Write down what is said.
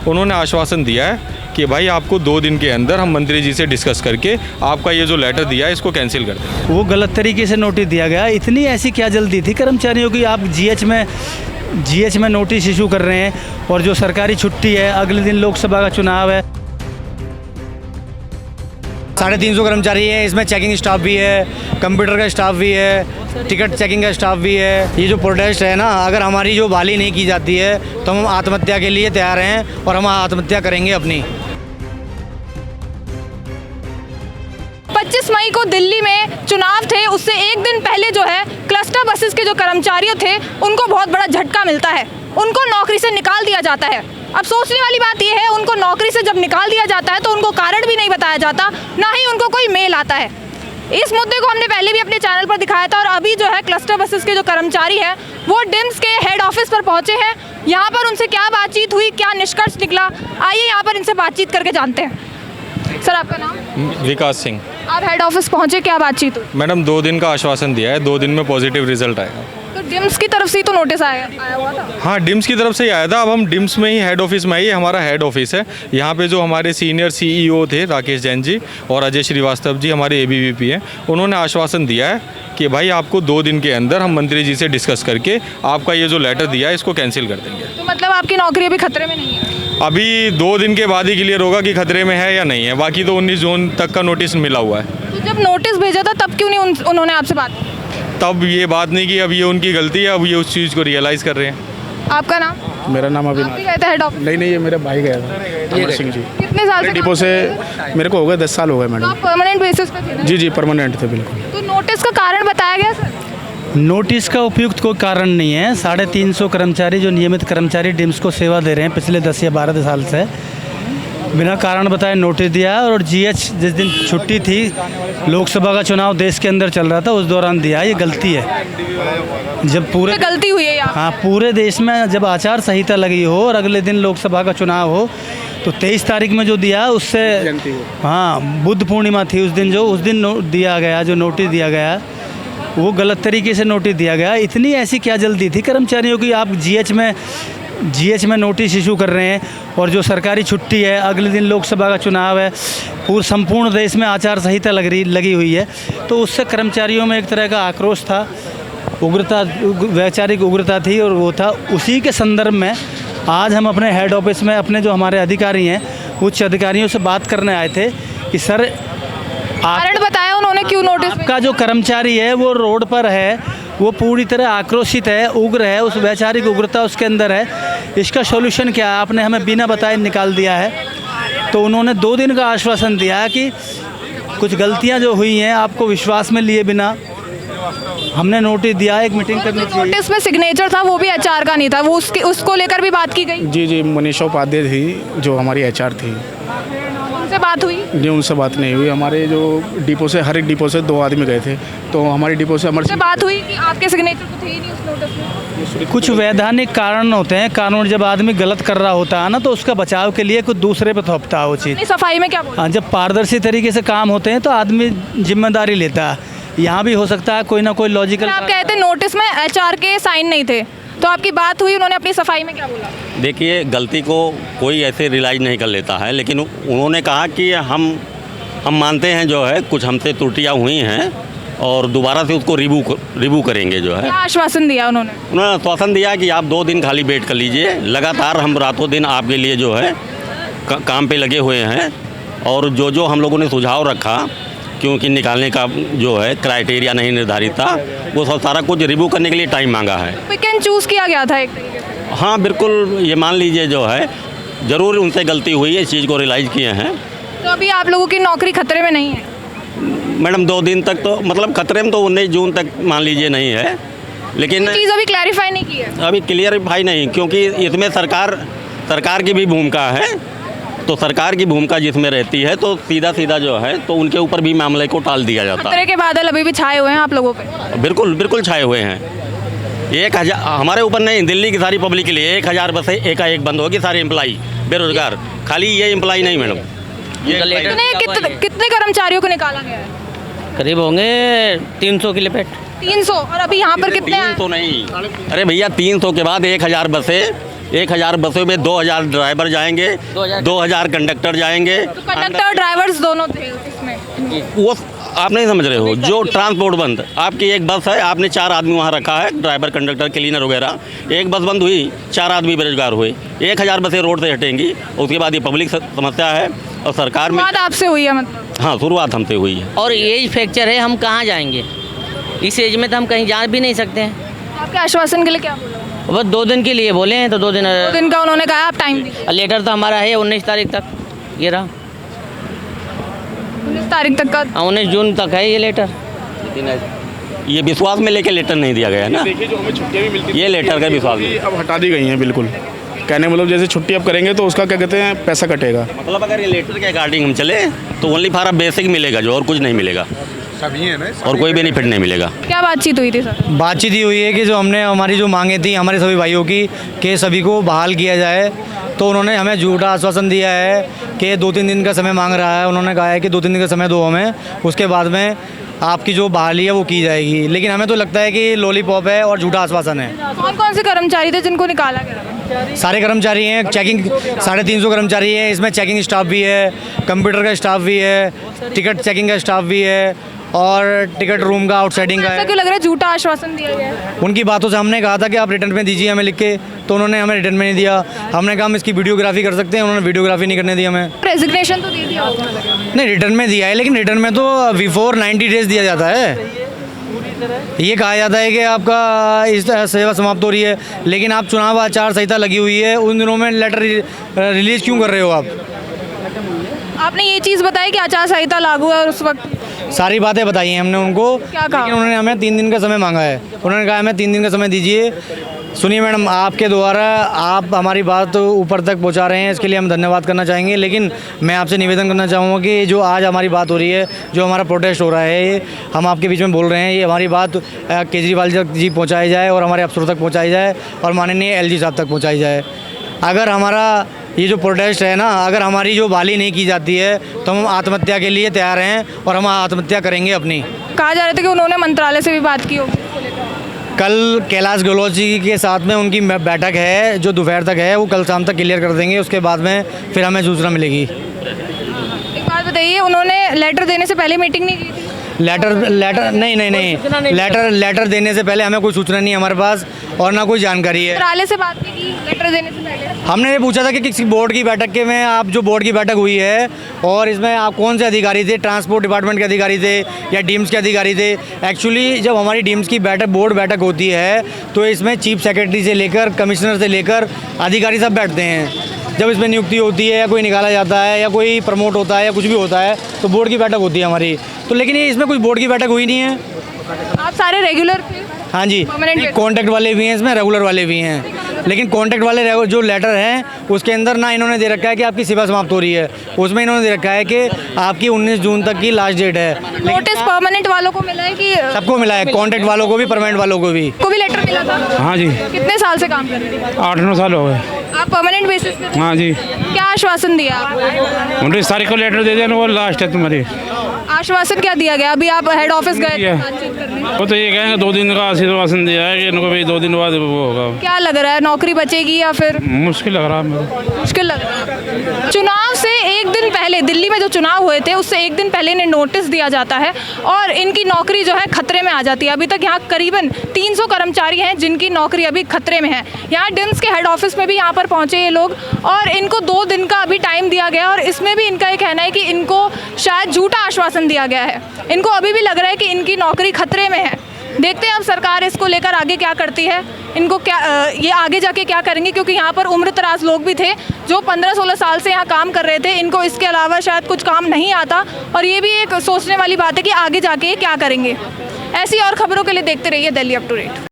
उन्होंने आश्वासन दिया है कि भाई आपको 2 दिन के अंदर हम मंत्री जी से डिस्कस करके आपका ये जो लेटर दिया है इसको कैंसिल कर देंगे। वो गलत तरीके से नोटिस दिया गया। इतनी ऐसी क्या जल्दी थी कर्मचारियों की? आप जीएच में नोटिस इशू कर रहे हैं और जो सरकारी छुट्टी है, अगले दिन लोकसभा का चुनाव है। 350 कर्मचारी है, इसमें चेकिंग स्टाफ भी है, कंप्यूटर का स्टाफ भी है, टिकट चेकिंग का स्टाफ भी है। ये जो प्रोटेस्ट है ना, अगर हमारी जो बहाली नहीं की जाती है तो हम आत्महत्या के लिए तैयार हैं और हम आत्महत्या करेंगे अपनी। 25 मई को दिल्ली में चुनाव थे, उससे एक दिन पहले जो है क्लस्टर बसेस के जो कर्मचारी थे उनको बहुत बड़ा झटका मिलता है, उनको नौकरी से निकाल दिया जाता है। अब सोचने वाली बात यह है, उनको नौकरी से जब निकाल दिया जाता है तो उनको कारण भी नहीं बताया जाता, ना ही उनको कोई मेल आता है। इस मुद्दे को हमने पहले भी अपने चैनल पर दिखाया था और अभी जो है क्लस्टर बसेस के जो कर्मचारी हैं वो डिम्स के हेड ऑफिस पर पहुंचे हैं। यहाँ पर उनसे क्या बातचीत हुई, क्या निष्कर्ष निकला, आइए यहाँ पर इनसे बातचीत करके जानते हैं। सर, आपका नाम? विकास सिंह। आप हेड ऑफिस पहुंचे, क्या बातचीत हुई? मैडम 2 दिन का आश्वासन दिया है, 2 दिन में पॉजिटिव रिजल्ट आएगा। तो डिम्स की तरफ से ही तो नोटिस आया हुआ था। हाँ, डिम्स की तरफ से ही आया था। अब हम डिम्स में ही हेड ऑफिस में, ये हमारा हेड ऑफिस है। यहाँ पे जो हमारे सीनियर सीईओ थे राकेश जैन जी और अजय श्रीवास्तव जी हमारे एबीवीपी हैं, उन्होंने आश्वासन दिया है कि भाई आपको 2 दिन के अंदर हम मंत्री जी से डिस्कस करके आपका ये जो लेटर दिया है इसको कैंसिल कर देंगे। तो मतलब आपकी नौकरी अभी खतरे में नहीं है? अभी 2 दिन के बाद ही क्लियर होगा कि खतरे में है या नहीं है। बाकी तो 19 जून तक का नोटिस मिला हुआ है। तो जब नोटिस भेजा था तब क्यों नहीं उन्होंने आपसे बात की? तब ये बात नहीं की, अब ये उनकी गलती है, अब ये उस चीज़ को रियलाइज़ कर रहे हैं। आपका नाम? मेरा नाम आप भी गए थे हेड ऑफिस? नहीं, ये मेरे भाई गया था, अमर सिंह जी। कितने साल से डिपो से मेरे को हो गए 10 साल हो गए तो मैडम। आप परमानेंट बेसिस पे थे ना? जी, परमानेंट थे बिल्कुल। तो नोटिस का कारण बताया गया सर? नोटिस का उपयुक्त कोई कारण नहीं है। 350 कर्मचारी जो नियमित कर्मचारी डिम्स को सेवा दे रहे हैं पिछले 10 या 12 साल से, बिना कारण बताए नोटिस दिया है। और जीएच जिस दिन छुट्टी थी, लोकसभा का चुनाव देश के अंदर चल रहा था, उस दौरान दिया। ये गलती है। जब पूरे गलती हुई है यहाँ? हाँ, पूरे देश में जब आचार संहिता लगी हो और अगले दिन लोकसभा का चुनाव हो, तो 23 तारीख में जो दिया उससे, हाँ, बुद्ध पूर्णिमा थी उस दिन दिया गया, जो नोटिस दिया गया वो गलत तरीके से नोटिस दिया गया। इतनी ऐसी क्या जल्दी थी कर्मचारियों की? आप जीएच में नोटिस इशू कर रहे हैं और जो सरकारी छुट्टी है, अगले दिन लोकसभा का चुनाव है, संपूर्ण देश में आचार संहिता लगी हुई है, तो उससे कर्मचारियों में एक तरह का आक्रोश था, उग्रता, वैचारिक उग्रता थी। और वो था, उसी के संदर्भ में आज हम अपने हेड ऑफिस में अपने जो हमारे अधिकारी हैं, उच्च अधिकारियों से बात करने आए थे कि सर, कारण बताया उन्होंने क्यों नोटिस? आपका जो कर्मचारी है वो रोड पर है, वो पूरी तरह आक्रोशित है, उग्र है, उस वैचारिक उग्रता उसके अंदर है। इसका सॉल्यूशन क्या है? आपने हमें बिना बताए निकाल दिया है। तो उन्होंने 2 दिन का आश्वासन दिया कि कुछ गलतियां जो हुई हैं आपको विश्वास में लिए बिना हमने नोटिस दिया, एक मीटिंग करनी चाहिए। नोटिस में सिग्नेचर था वो भी एचआर का नहीं था, वो उसको लेकर भी बात की गई? जी, मनीषा उपाध्याय थी जो हमारी एचआर थी। उनसे बात हुई? जी, उनसे बात नहीं हुई। हमारे जो डिपो से, हर एक डिपो से 2 आदमी गए थे, तो हमारी डिपो से उनसे बात हुई कि आपके सिग्नेचर तो थे ही नहीं उस नोटिस में? कुछ वैधानिक कारण होते हैं। कानून जब आदमी गलत कर रहा होता है ना, तो उसका बचाव के लिए कुछ दूसरे पे थोपता है वो चीज़। सफाई में क्या बोला? हाँ, जब पारदर्शी तरीके से काम होते हैं तो आदमी जिम्मेदारी लेता है। यहाँ भी हो सकता है कोई ना कोई लॉजिकल। आप कहते नोटिस में एचआर के साइन नहीं थे, तो आपकी बात हुई, उन्होंने अपनी सफाई में क्या बोला? देखिए, गलती को कोई ऐसे रियलाइज़ नहीं कर लेता है, लेकिन उन्होंने कहा कि हम मानते हैं जो है कुछ हमसे त्रुटियां हुई हैं और दोबारा से उसको रिव्यू करेंगे जो है। क्या आश्वासन दिया उन्होंने? उन्होंने आश्वासन दिया कि आप 2 दिन खाली वेट कर लीजिए, लगातार हम रातों दिन आपके लिए जो है काम पे लगे हुए हैं। और जो हम लोगों ने सुझाव रखा, क्योंकि निकालने का जो है क्राइटेरिया नहीं निर्धारित था, वो सारा कुछ रिव्यू करने के लिए टाइम मांगा है। पिक एंड चूज़ किया गया था एक तरीके से? हाँ, बिल्कुल। ये मान लीजिए जो है ज़रूर उनसे गलती हुई है, इस चीज़ को रियलाइज़ किए हैं। तो अभी आप लोगों की नौकरी खतरे में नहीं है? मैडम 2 दिन तक तो मतलब खतरे में तो 19 जून तक मान लीजिए नहीं है, लेकिन चीज़ अभी क्लैरिफाई नहीं की है? अभी क्लियरिफाई नहीं, क्योंकि इसमें सरकार की भी भूमिका है। तो सरकार की भूमिका जिसमें रहती है तो सीधा जो है तो उनके ऊपर भी मामले को टाल दिया जाता है। खतरे के बादल अभी भी छाए हुए हैं आप लोगों पे? बिल्कुल छाए हुए हैं। 1000 हमारे ऊपर नहीं, दिल्ली की सारी पब्लिक के लिए 1000 बसें एकाएक बंद होगी, सारे एम्प्लॉई बेरोजगार। खाली ये एम्प्लॉई नहीं मैडम, कितने कर्मचारियों को निकाला गया है? करीब होंगे 300 के लिमिट। 300? और अभी यहाँ पर कितने? 300 नहीं, अरे भैया 300 के बाद 1000 बसें 1000 बसों में 2000 ड्राइवर जाएंगे, 2000 कंडक्टर जाएंगे। तो कंडक्टर ड्राइवर्स दोनों थे इसमें। वो आप नहीं समझ रहे हो, जो ट्रांसपोर्ट बंद, आपकी एक बस है, आपने 4 आदमी वहाँ रखा है, ड्राइवर कंडक्टर क्लीनर वगैरह, एक बस बंद हुई, 4 आदमी बेरोजगार हुए, 1000 बसें रोड से हटेंगी। उसके बाद ये पब्लिक समस्या है और सरकार में। बात आपसे हुई है मतलब? हाँ, शुरुआत हमसे हुई है। और एज फ्रैक्चर है, हम कहाँ जाएंगे? इस एज में तो हम कहीं जा भी नहीं सकते हैं। आपके आश्वासन के लिए क्या बोला? बस 2 दिन के लिए बोले हैं, तो 2 दिन 2 दिन का उन्होंने कहा, आप टाइम दीजिए। लेटर तो हमारा है 19 तारीख तक, ये रहा 19 तारीख तक का। 19 जून तक है ये लेटर। ये विश्वास में लेके लेटर नहीं दिया गया है ना, देखिए जो हमें छुट्टियाँ भी मिलती ये लेटर का विश्वास थी नहीं। अब हटा दी गई हैं बिल्कुल। कहने मतलब जैसे छुट्टी अब करेंगे तो उसका क्या कहते हैं पैसा कटेगा। मतलब अगर ये लेटर के अकॉर्डिंग हम चले तो ओनली फॉर बेसिक मिलेगा, जो और कुछ नहीं मिलेगा, सभी है ना, और कोई बेनिफिट नहीं मिलेगा। क्या बातचीत हुई थी सर? बातचीत ये हुई है कि जो हमने हमारी जो मांगे थी हमारे सभी भाइयों की कि सभी को बहाल किया जाए, तो उन्होंने हमें झूठा आश्वासन दिया है कि 2-3 दिन का समय मांग रहा है। उन्होंने कहा है कि 2-3 दिन का समय दो हमें, उसके बाद में आपकी जो बहाली है वो की जाएगी। लेकिन हमें तो लगता है कि लॉलीपॉप है और झूठा आश्वासन है। कौन कौन से कर्मचारी थे जिनको निकाला गया? सारे कर्मचारी हैं, चेकिंग 350 कर्मचारी हैं, इसमें चेकिंग स्टाफ भी है, कंप्यूटर का स्टाफ भी है, टिकट चेकिंग का स्टाफ भी है और टिकट रूम का आउटसाइडिंग का ऐसा है। क्यों लग रहा है झूठा आश्वासन दिया गया है? उनकी बातों से हमने कहा था कि आप रिटर्न में दीजिए हमें लिख के, तो उन्होंने हमें रिटर्न में नहीं दिया। हमने कहा हम इसकी वीडियोग्राफी कर सकते हैं, उन्होंने वीडियोग्राफी नहीं करने दी हमें। रेजिग्नेशन तो दे दिया होगा। नहीं, रिटर्न में दिया है, लेकिन रिटर्न में तो बिफोर 90 डेज दिया जाता है। ये कहा जाता है कि आपका इस सेवा समाप्त हो रही है, लेकिन आप चुनाव आचार संहिता लगी हुई है, उन दिनों में लेटर रिलीज़ क्यों कर रहे हो आप? आपने ये चीज़ बताई कि आचार संहिता लागू है और उस वक्त सारी बातें बताई हैं हमने उनको, क्या कहा? लेकिन उन्होंने हमें 3 दिन का समय मांगा है। उन्होंने कहा हमें 3 दिन का समय दीजिए। सुनिए मैडम, आपके द्वारा आप हमारी बात ऊपर तक पहुंचा रहे हैं, इसके लिए हम धन्यवाद करना चाहेंगे। लेकिन मैं आपसे निवेदन करना चाहूँगा कि जो आज हमारी बात हो रही है, जो हमारा प्रोटेस्ट हो रहा है, ये हम आपके बीच में बोल रहे हैं, ये हमारी बात केजरीवाल जी पहुँचाई जाए और हमारे अफसरों तक पहुँचाई जाए और माननीय LG साहब तक पहुँचाई जाए। अगर हमारा ये जो प्रोटेस्ट है ना, अगर हमारी जो बहाली नहीं की जाती है तो हम आत्महत्या के लिए तैयार हैं और हम आत्महत्या करेंगे अपनी। कहा जा रहा था कि उन्होंने मंत्रालय से भी बात की होगी। कल कैलाश गहलोत जी के साथ में उनकी बैठक है, जो दोपहर तक है, वो कल शाम तक क्लियर कर देंगे। उसके बाद में फिर हमें सूचना मिलेगी। एक बात बताइए, उन्होंने लेटर देने से पहले मीटिंग नहीं की थी? लेटर नहीं, लेटर देने से पहले हमें कोई सूचना नहीं है हमारे पास और ना कोई जानकारी है। मंत्रालय से बात नहीं की लेटर देने से पहले? हमने ये पूछा था कि किसी बोर्ड की बैठक के में आप जो बोर्ड की बैठक हुई है और इसमें आप कौन से अधिकारी थे, ट्रांसपोर्ट डिपार्टमेंट के अधिकारी थे या डीम्स के अधिकारी थे। एक्चुअली जब हमारी डीम्स की बोर्ड बैठक होती है तो इसमें चीफ सेक्रेटरी से लेकर कमिश्नर से लेकर अधिकारी सब बैठते हैं। जब इसमें नियुक्ति होती है या कोई निकाला जाता है या कोई प्रमोट होता है या कुछ भी होता है तो बोर्ड की बैठक होती है हमारी। तो लेकिन ये इसमें कोई बोर्ड की बैठक हुई नहीं है। आप सारे रेगुलर थे? हाँ जी, Permanent कॉन्टैक्ट वाले भी हैं इसमें, रेगुलर वाले भी हैं। लेकिन कॉन्टैक्ट वाले जो लेटर हैं उसके अंदर ना इन्होंने दे रखा है कि आपकी सेवा समाप्त हो रही है, उसमें इन्होंने दे रखा है कि आपकी 19 जून तक की लास्ट डेट है। नोटिस परमानेंट वालों को मिला है कि सबको मिला है, कॉन्टैक्ट वालों को भी, परमानेंट वालों को भी। को भी लेटर मिला था? हाँ जी, कितने साल से काम कर रहे थे? 8-9 साल हो गए। आप परमानेंट बेसिस पे थे? हाँ जी, क्या आश्वासन दिया आपको? 19 तारीख को लेटर दे देना, वो लास्ट है तुम्हारी। आश्वासन क्या दिया गया? अभी आप हेड ऑफिस गए थे दिया। बातचीत करने, वो तो ये कहेंगे 2 दिन का आश्वासन दिया है कि इनको भी 2 दिन बाद वो होगा। क्या लग रहा है, नौकरी बचेगी या फिर मुश्किल लग रहा है मेरे। मुश्किल लग रहा है? चुनाव से एक दिन पहले, दिल्ली में जो चुनाव हुए थे उससे एक दिन पहले इन्हें नोटिस दिया जाता है और इनकी नौकरी जो है खतरे में आ जाती है। अभी तक यहाँ करीबन 300 कर्मचारी हैं जिनकी नौकरी अभी खतरे में है। यहाँ डिम्स के हेड ऑफिस में भी यहाँ पर पहुँचे ये लोग और इनको 2 दिन का अभी टाइम दिया गया और इसमें भी इनका ये कहना है कि इनको शायद झूठा आश्वासन दिया गया है। इनको अभी भी लग रहा है कि इनकी नौकरी खतरे में है। देखते हैं अब सरकार इसको लेकर आगे क्या करती है, इनको क्या ये आगे जाके क्या करेंगे, क्योंकि यहाँ पर उम्रदराज लोग भी थे जो 15-16 साल से यहाँ काम कर रहे थे। इनको इसके अलावा शायद कुछ काम नहीं आता और ये भी एक सोचने वाली बात है कि आगे जाके क्या करेंगे। ऐसी और खबरों के लिए देखते रहिए दिल्ली अप टू डेट।